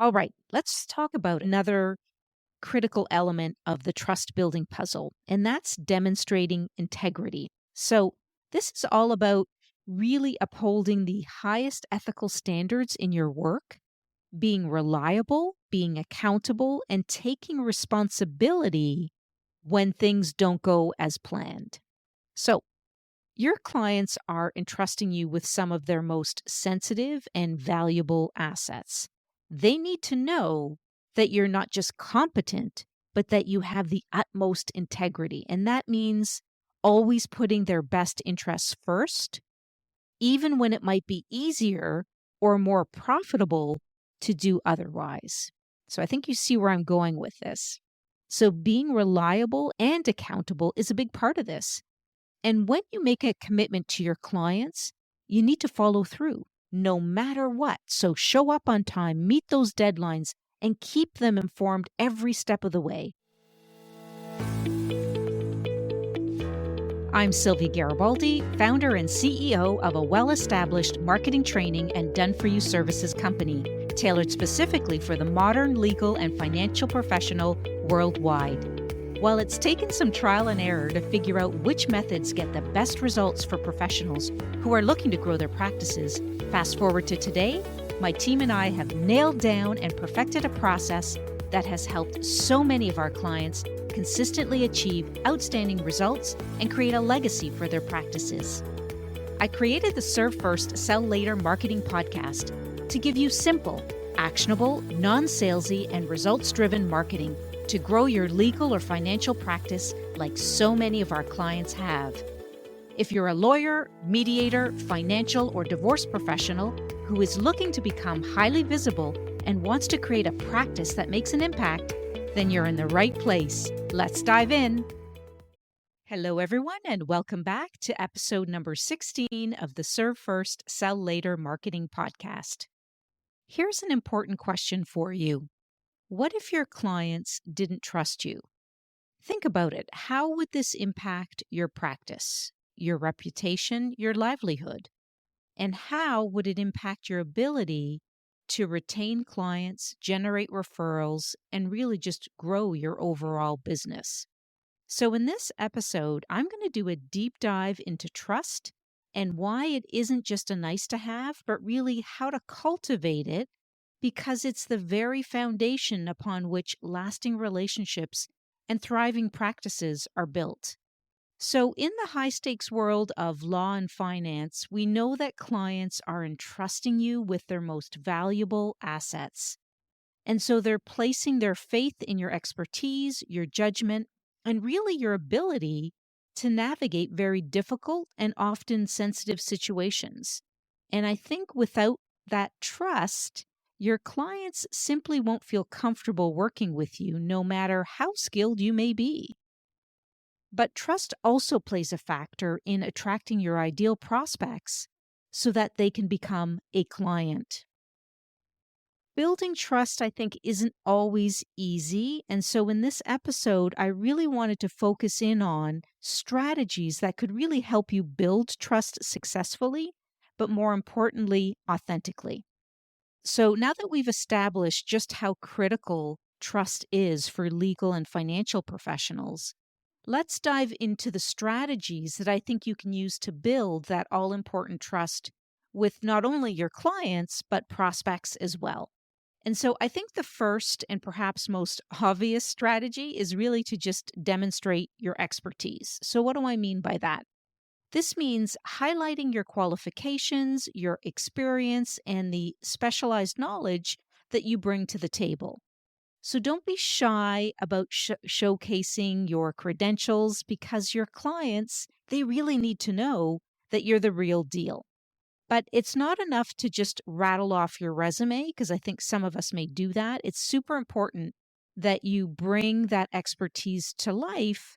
All right, let's talk about another critical element of the trust building puzzle, and that's demonstrating integrity. So, this is all about really upholding the highest ethical standards in your work, being reliable, being accountable, and taking responsibility when things don't go as planned. So, your clients are entrusting you with some of their most sensitive and valuable assets. They need to know that you're not just competent, but that you have the utmost integrity. And that means always putting their best interests first, even when it might be easier or more profitable to do otherwise. So I think you see where I'm going with this. So being reliable and accountable is a big part of this. And when you make a commitment to your clients, you need to follow through no matter what. So show up on time, meet those deadlines, and keep them informed every step of the way. I'm Sylvia Garibaldi, founder and CEO of a well established marketing training and done for you services company, tailored specifically for the modern legal and financial professional worldwide. While it's taken some trial and error to figure out which methods get the best results for professionals who are looking to grow their practices, fast forward to today, my team and I have nailed down and perfected a process that has helped so many of our clients consistently achieve outstanding results and create a legacy for their practices. I created the Serve First, Sell Later marketing podcast to give you simple, actionable, non-salesy, and results-driven marketing to grow your legal or financial practice like so many of our clients have. If you're a lawyer, mediator, financial, or divorce professional who is looking to become highly visible and wants to create a practice that makes an impact, then you're in the right place. Let's dive in. Hello, everyone, and welcome back to episode number 16 of the Serve First, Sell Later marketing podcast. Here's an important question for you. What if your clients didn't trust you? Think about it. How would this impact your practice, your reputation, your livelihood? And how would it impact your ability to retain clients, generate referrals, and really just grow your overall business? So, in this episode, I'm going to do a deep dive into trust and why it isn't just a nice to have, but really how to cultivate it, because it's the very foundation upon which lasting relationships and thriving practices are built. So, in the high stakes world of law and finance, we know that clients are entrusting you with their most valuable assets. And so they're placing their faith in your expertise, your judgment, and really your ability to navigate very difficult and often sensitive situations. And I think without that trust, your clients simply won't feel comfortable working with you, no matter how skilled you may be. But trust also plays a factor in attracting your ideal prospects so that they can become a client. Building trust, I think, isn't always easy. And so in this episode, I really wanted to focus in on strategies that could really help you build trust successfully, but more importantly, authentically. So now that we've established just how critical trust is for legal and financial professionals, let's dive into the strategies that I think you can use to build that all important trust with not only your clients, but prospects as well. And so I think the first and perhaps most obvious strategy is really to just demonstrate your expertise. So, what do I mean by that? This means highlighting your qualifications, your experience, and the specialized knowledge that you bring to the table. So don't be shy about showcasing your credentials, because your clients, they really need to know that you're the real deal. But it's not enough to just rattle off your resume, because I think some of us may do that. It's super important that you bring that expertise to life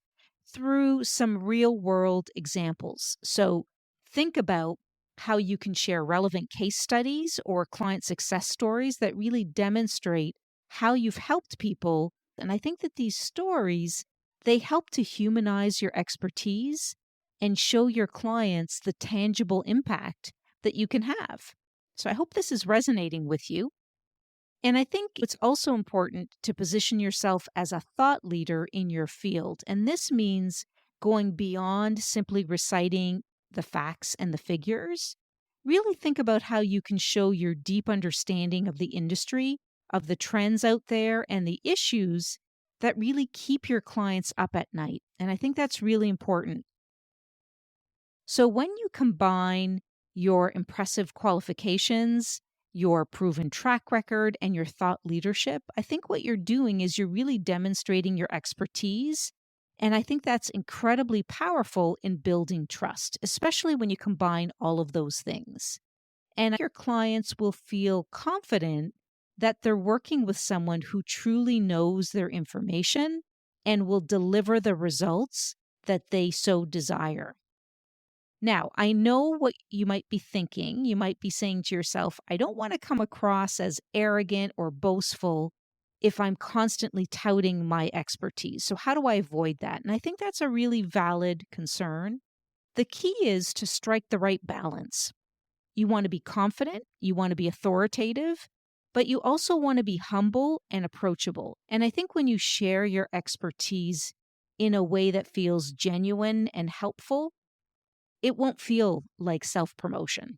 through some real world examples. So think about how you can share relevant case studies or client success stories that really demonstrate how you've helped people. And I think that these stories, they help to humanize your expertise and show your clients the tangible impact that you can have. So I hope this is resonating with you. And I think it's also important to position yourself as a thought leader in your field. And this means going beyond simply reciting the facts and the figures. Really think about how you can show your deep understanding of the industry, of the trends out there, and the issues that really keep your clients up at night. And I think that's really important. So when you combine your impressive qualifications, your proven track record, and your thought leadership, I think what you're doing is you're really demonstrating your expertise. And I think that's incredibly powerful in building trust, especially when you combine all of those things. And your clients will feel confident that they're working with someone who truly knows their information and will deliver the results that they so desire. Now, I know what you might be thinking. You might be saying to yourself, I don't want to come across as arrogant or boastful if I'm constantly touting my expertise. So, how do I avoid that? And I think that's a really valid concern. The key is to strike the right balance. You want to be confident, you want to be authoritative, but you also want to be humble and approachable. And I think when you share your expertise in a way that feels genuine and helpful, it won't feel like self promotion.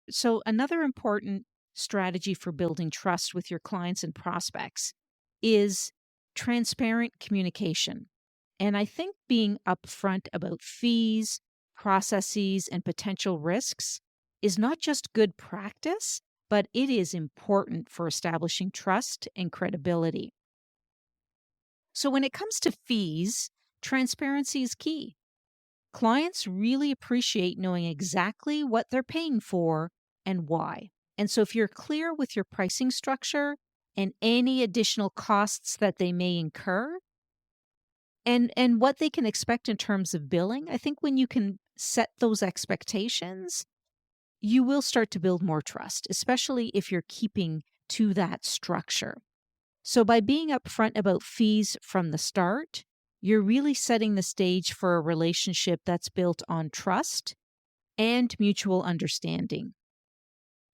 So, another important strategy for building trust with your clients and prospects is transparent communication. And I think being upfront about fees, processes, and potential risks is not just good practice, but it is important for establishing trust and credibility. So, when it comes to fees, transparency is key. Clients really appreciate knowing exactly what they're paying for and why. And so, if you're clear with your pricing structure and any additional costs that they may incur, and what they can expect in terms of billing, I think when you can set those expectations, you will start to build more trust, especially if you're keeping to that structure. So, by being upfront about fees from the start, you're really setting the stage for a relationship that's built on trust and mutual understanding.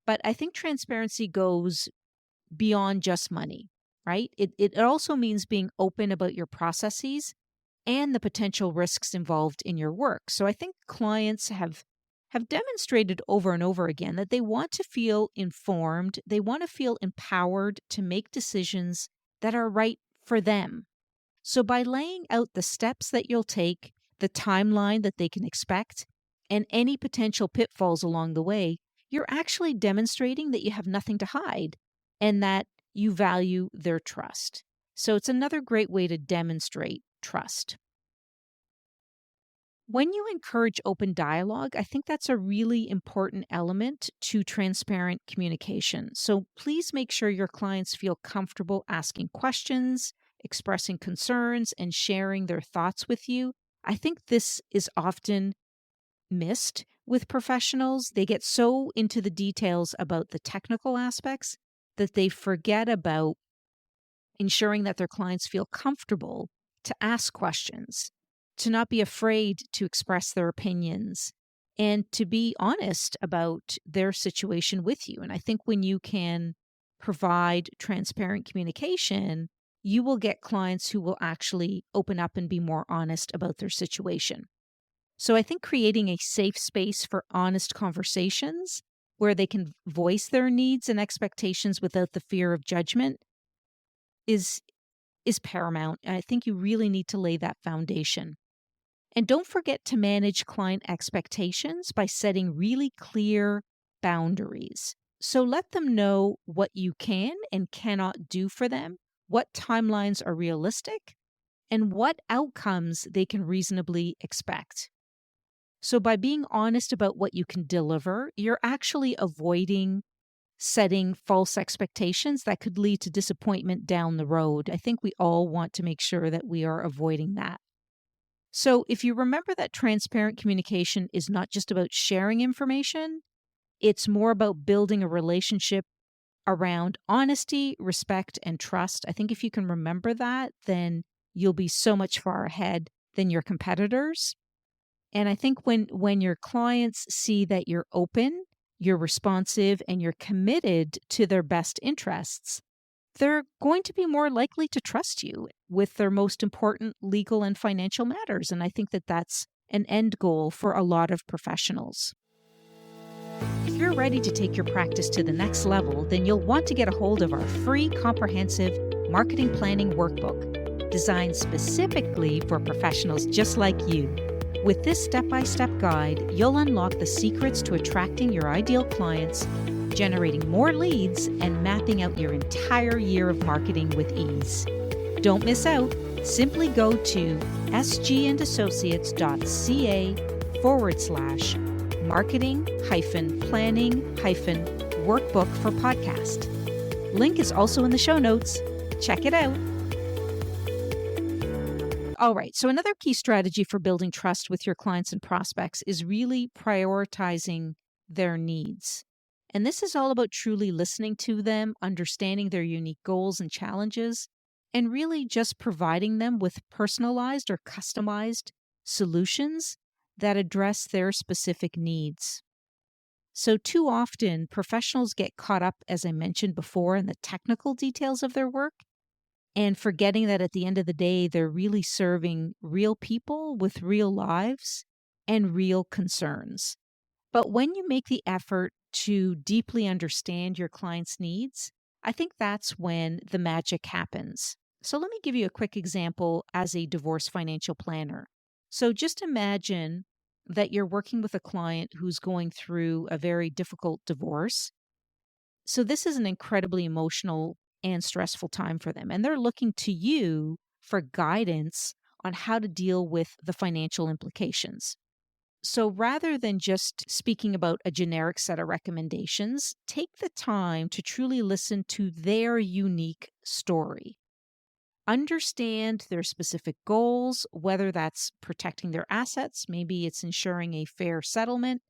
But I think transparency goes beyond just money, right? It also means being open about your processes and the potential risks involved in your work. So I think clients have demonstrated over and over again that they want to feel informed, they want to feel empowered to make decisions that are right for them. So by laying out the steps that you'll take, the timeline that they can expect, and any potential pitfalls along the way, you're actually demonstrating that you have nothing to hide and that you value their trust. So it's another great way to demonstrate trust. When you encourage open dialogue, I think that's a really important element to transparent communication. So please make sure your clients feel comfortable asking questions, expressing concerns, and sharing their thoughts with you. I think this is often missed with professionals. They get so into the details about the technical aspects that they forget about ensuring that their clients feel comfortable to ask questions, to not be afraid to express their opinions, and to be honest about their situation with you. And I think when you can provide transparent communication, you will get clients who will actually open up and be more honest about their situation. So I think creating a safe space for honest conversations where they can voice their needs and expectations without the fear of judgment is paramount. And I think you really need to lay that foundation. And don't forget to manage client expectations by setting really clear boundaries. So let them know what you can and cannot do for them, what timelines are realistic, and what outcomes they can reasonably expect. So by being honest about what you can deliver, you're actually avoiding setting false expectations that could lead to disappointment down the road. I think we all want to make sure that we are avoiding that. So, if you remember that transparent communication is not just about sharing information, it's more about building a relationship around honesty, respect, and trust. I think if you can remember that, then you'll be so much far ahead than your competitors. And I think when your clients see that you're open, you're responsive, and you're committed to their best interests, they're going to be more likely to trust you with their most important legal and financial matters. And I think that that's an end goal for a lot of professionals. If you're ready to take your practice to the next level, then you'll want to get a hold of our free comprehensive marketing planning workbook designed specifically for professionals just like you. With this step-by-step guide, you'll unlock the secrets to attracting your ideal clients, generating more leads, and mapping out your entire year of marketing with ease. Don't miss out. Simply go to sgandassociates.ca/marketing-planning-workbook for podcast. Link is also in the show notes. Check it out. All right, so another key strategy for building trust with your clients and prospects is really prioritizing their needs. And this is all about truly listening to them, understanding their unique goals and challenges, and really just providing them with personalized or customized solutions that address their specific needs. So too often, professionals get caught up, as I mentioned before, in the technical details of their work and forgetting that at the end of the day, they're really serving real people with real lives and real concerns. But when you make the effort to deeply understand your client's needs, I think that's when the magic happens. So let me give you a quick example as a divorce financial planner. So just imagine that you're working with a client who's going through a very difficult divorce. So this is an incredibly emotional and stressful time for them. And they're looking to you for guidance on how to deal with the financial implications. So rather than just speaking about a generic set of recommendations, take the time to truly listen to their unique story. Understand their specific goals, whether that's protecting their assets, maybe it's ensuring a fair settlement,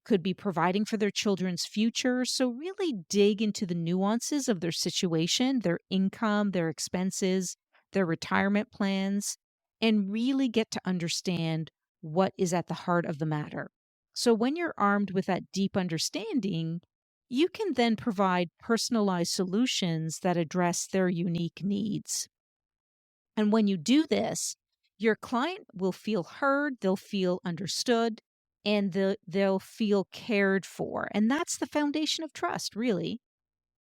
could be providing for their children's future. So really dig into the nuances of their situation, their income, their expenses, their retirement plans, and really get to understand what is at the heart of the matter. So when you're armed with that deep understanding, you can then provide personalized solutions that address their unique needs. And when you do this, your client will feel heard, they'll feel understood, and they'll feel cared for. And that's the foundation of trust, really.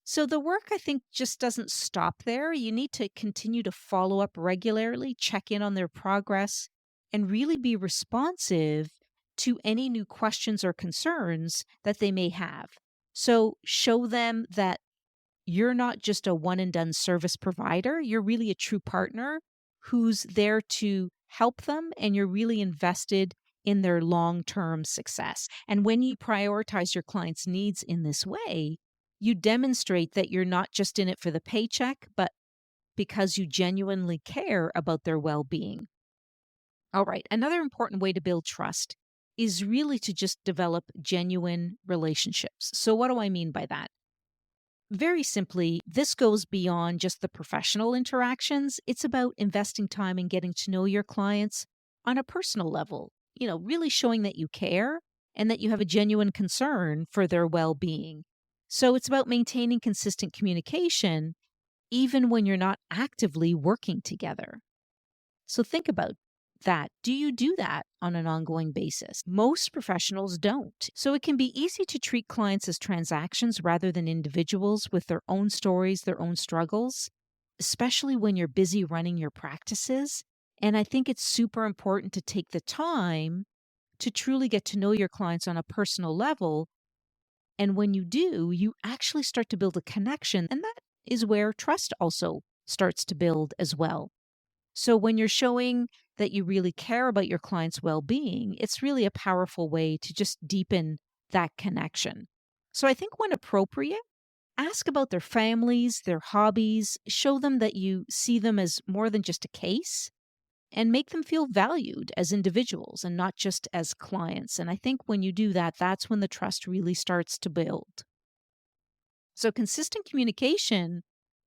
So the work, I think, just doesn't stop there. You need to continue to follow up regularly, check in on their progress, and really be responsive to any new questions or concerns that they may have. So show them that you're not just a one and done service provider. You're really a true partner who's there to help them, and you're really invested in their long-term success. And when you prioritize your client's needs in this way, you demonstrate that you're not just in it for the paycheck, but because you genuinely care about their well-being. All right, another important way to build trust is really to just develop genuine relationships. So what do I mean by that? Very simply, this goes beyond just the professional interactions. It's about investing time in getting to know your clients on a personal level, really showing that you care and that you have a genuine concern for their well-being. So it's about maintaining consistent communication even when you're not actively working together. So think about that. Do you do that on an ongoing basis? Most professionals don't. So it can be easy to treat clients as transactions rather than individuals with their own stories, their own struggles, especially when you're busy running your practices. And I think it's super important to take the time to truly get to know your clients on a personal level. And when you do, you actually start to build a connection. And that is where trust also starts to build as well. So when you're showing that you really care about your client's well-being, it's really a powerful way to just deepen that connection. So I think when appropriate, ask about their families, their hobbies, show them that you see them as more than just a case, and make them feel valued as individuals and not just as clients. And I think when you do that, that's when the trust really starts to build. So consistent communication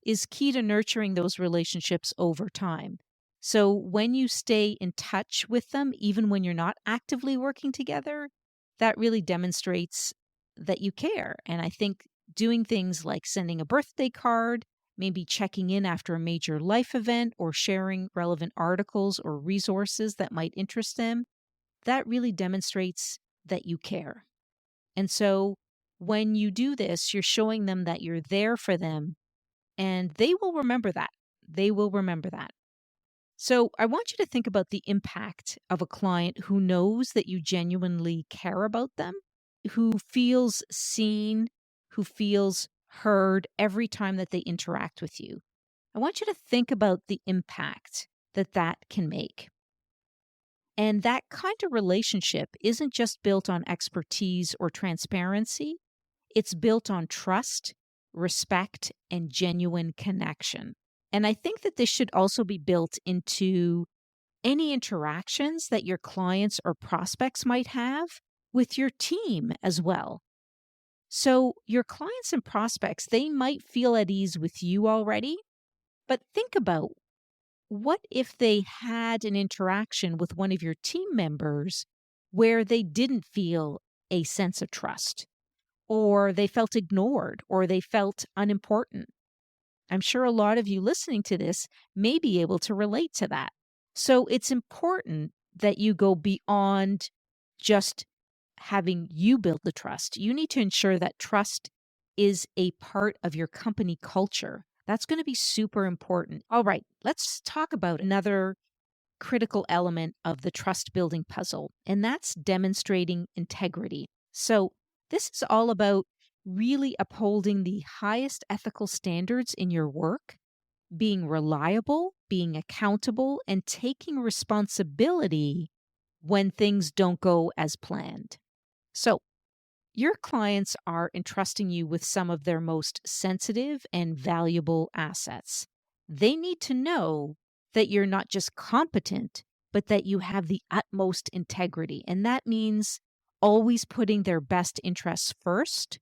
is key to nurturing those relationships over time. So when you stay in touch with them, even when you're not actively working together, that really demonstrates that you care. And I think doing things like sending a birthday card, maybe checking in after a major life event, or sharing relevant articles or resources that might interest them, that really demonstrates that you care. And so when you do this, you're showing them that you're there for them, and they will remember that. They will remember that. So I want you to think about the impact of a client who knows that you genuinely care about them, who feels seen, who feels heard every time that they interact with you. I want you to think about the impact that that can make. And that kind of relationship isn't just built on expertise or transparency, it's built on trust, respect, and genuine connection. And I think that this should also be built into any interactions that your clients or prospects might have with your team as well. So, your clients and prospects, they might feel at ease with you already, but think about, what if they had an interaction with one of your team members where they didn't feel a sense of trust, or they felt ignored, or they felt unimportant? I'm sure a lot of you listening to this may be able to relate to that. So it's important that you go beyond just having you build the trust. You need to ensure that trust is a part of your company culture. That's going to be super important. All right, let's talk about another critical element of the trust building puzzle, and that's demonstrating integrity. So, this is all about really upholding the highest ethical standards in your work, being reliable, being accountable, and taking responsibility when things don't go as planned. So, your clients are entrusting you with some of their most sensitive and valuable assets. They need to know that you're not just competent, but that you have the utmost integrity. And that means always putting their best interests first,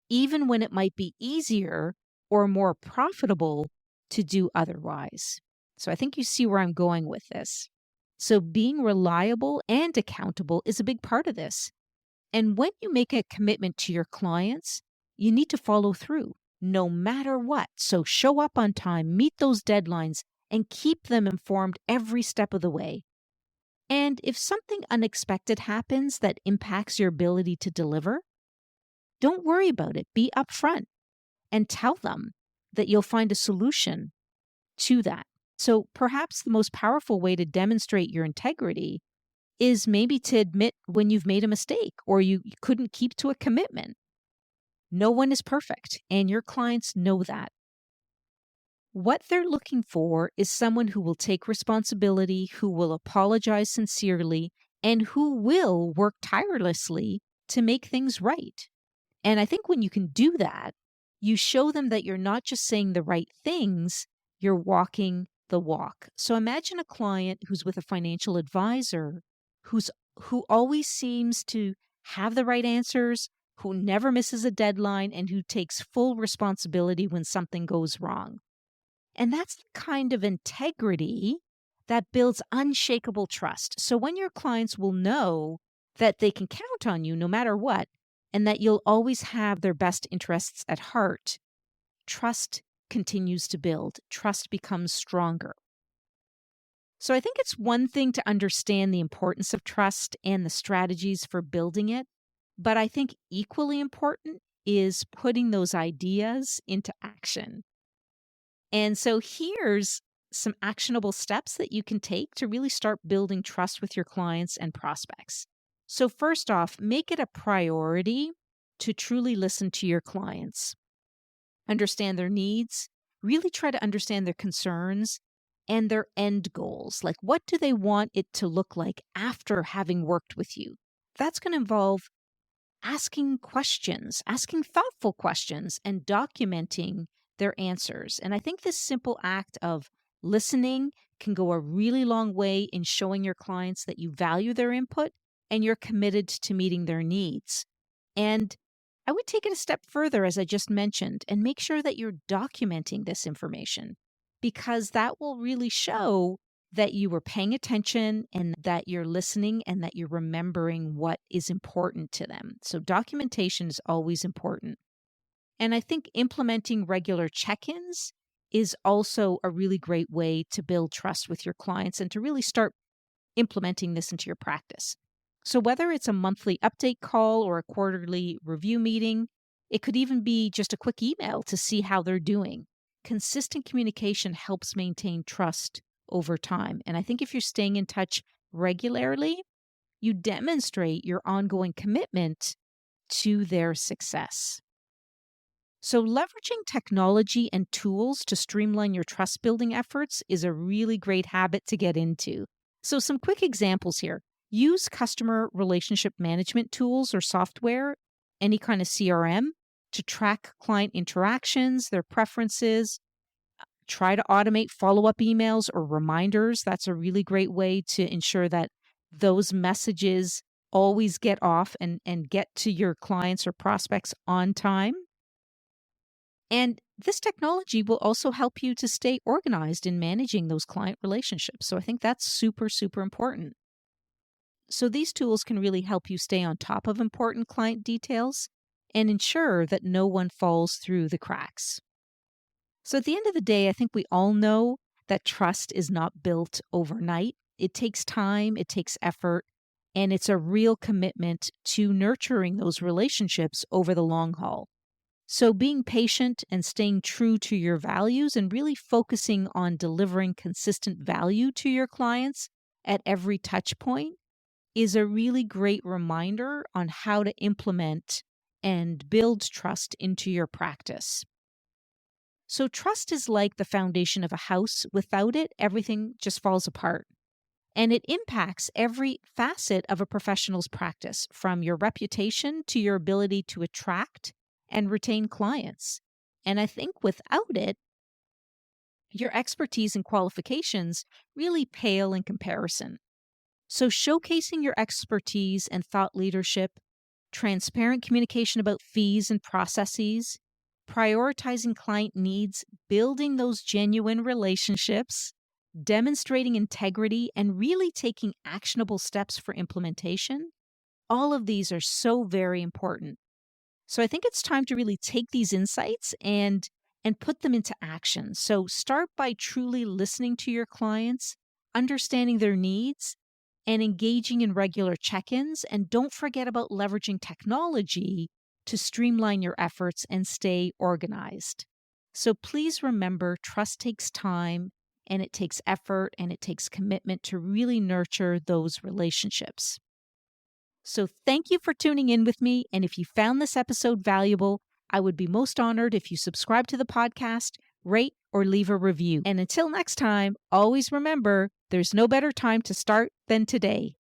even when it might be easier or more profitable to do otherwise. So I think you see where I'm going with this. So being reliable and accountable is a big part of this. And when you make a commitment to your clients, you need to follow through no matter what. So show up on time, meet those deadlines, and keep them informed every step of the way. And if something unexpected happens that impacts your ability to deliver, don't worry about it. Be upfront and tell them that you'll find a solution to that. So perhaps the most powerful way to demonstrate your integrity is maybe to admit when you've made a mistake or you couldn't keep to a commitment. No one is perfect, and your clients know that. What they're looking for is someone who will take responsibility, who will apologize sincerely, and who will work tirelessly to make things right. And I think when you can do that, you show them that you're not just saying the right things, you're walking the walk. So imagine a client who's with a financial advisor who always seems to have the right answers, who never misses a deadline, and who takes full responsibility when something goes wrong. And that's the kind of integrity that builds unshakable trust. So when your clients will know that they can count on you no matter what, and that you'll always have their best interests at heart, trust continues to build. Trust becomes stronger. So I think it's one thing to understand the importance of trust and the strategies for building it, but I think equally important is putting those ideas into action. And so here's some actionable steps that you can take to really start building trust with your clients and prospects. So first off, make it a priority to truly listen to your clients, understand their needs, really try to understand their concerns and their end goals. Like, what do they want it to look like after having worked with you? That's going to involve asking questions, asking thoughtful questions, and documenting their answers. And I think this simple act of listening can go a really long way in showing your clients that you value their input and you're committed to meeting their needs. And I would take it a step further, as I just mentioned, and make sure that you're documenting this information, because that will really show that you were paying attention and that you're listening and that you're remembering what is important to them. So documentation is always important. And I think implementing regular check-ins is also a really great way to build trust with your clients and to really start implementing this into your practice. So whether it's a monthly update call or a quarterly review meeting, it could even be just a quick email to see how they're doing. Consistent communication helps maintain trust over time. And I think if you're staying in touch regularly, you demonstrate your ongoing commitment to their success. So, leveraging technology and tools to streamline your trust building efforts is a really great habit to get into. So, some quick examples here. Use customer relationship management tools or software, any kind of CRM, to track client interactions, their preferences. Try to automate follow up emails or reminders. That's a really great way to ensure that those messages always get off and get to your clients or prospects on time. And this technology will also help you to stay organized in managing those client relationships. So I think that's super, super important. So these tools can really help you stay on top of important client details and ensure that no one falls through the cracks. So at the end of the day, I think we all know that trust is not built overnight. It takes time, it takes effort, and it's a real commitment to nurturing those relationships over the long haul. So being patient and staying true to your values and really focusing on delivering consistent value to your clients at every touch point is a really great reminder on how to implement and build trust into your practice. So trust is like the foundation of a house. Without it, everything just falls apart. And it impacts every facet of a professional's practice, from your reputation to your ability to attract and retain clients. And I think without it, your expertise and qualifications really pale in comparison. So showcasing your expertise and thought leadership, transparent communication about fees and processes, prioritizing client needs, building those genuine relationships, demonstrating integrity, and really taking actionable steps for implementation, all of these are so very important. So I think it's time to really take these insights and put them into action. So start by truly listening to your clients, understanding their needs, and engaging in regular check-ins. And don't forget about leveraging technology to streamline your efforts and stay organized. So please remember, trust takes time and it takes effort and it takes commitment to really nurture those relationships. So thank you for tuning in with me. And if you found this episode valuable, I would be most honored if you subscribe to the podcast, rate, or leave a review. And until next time, always remember, there's no better time to start than today.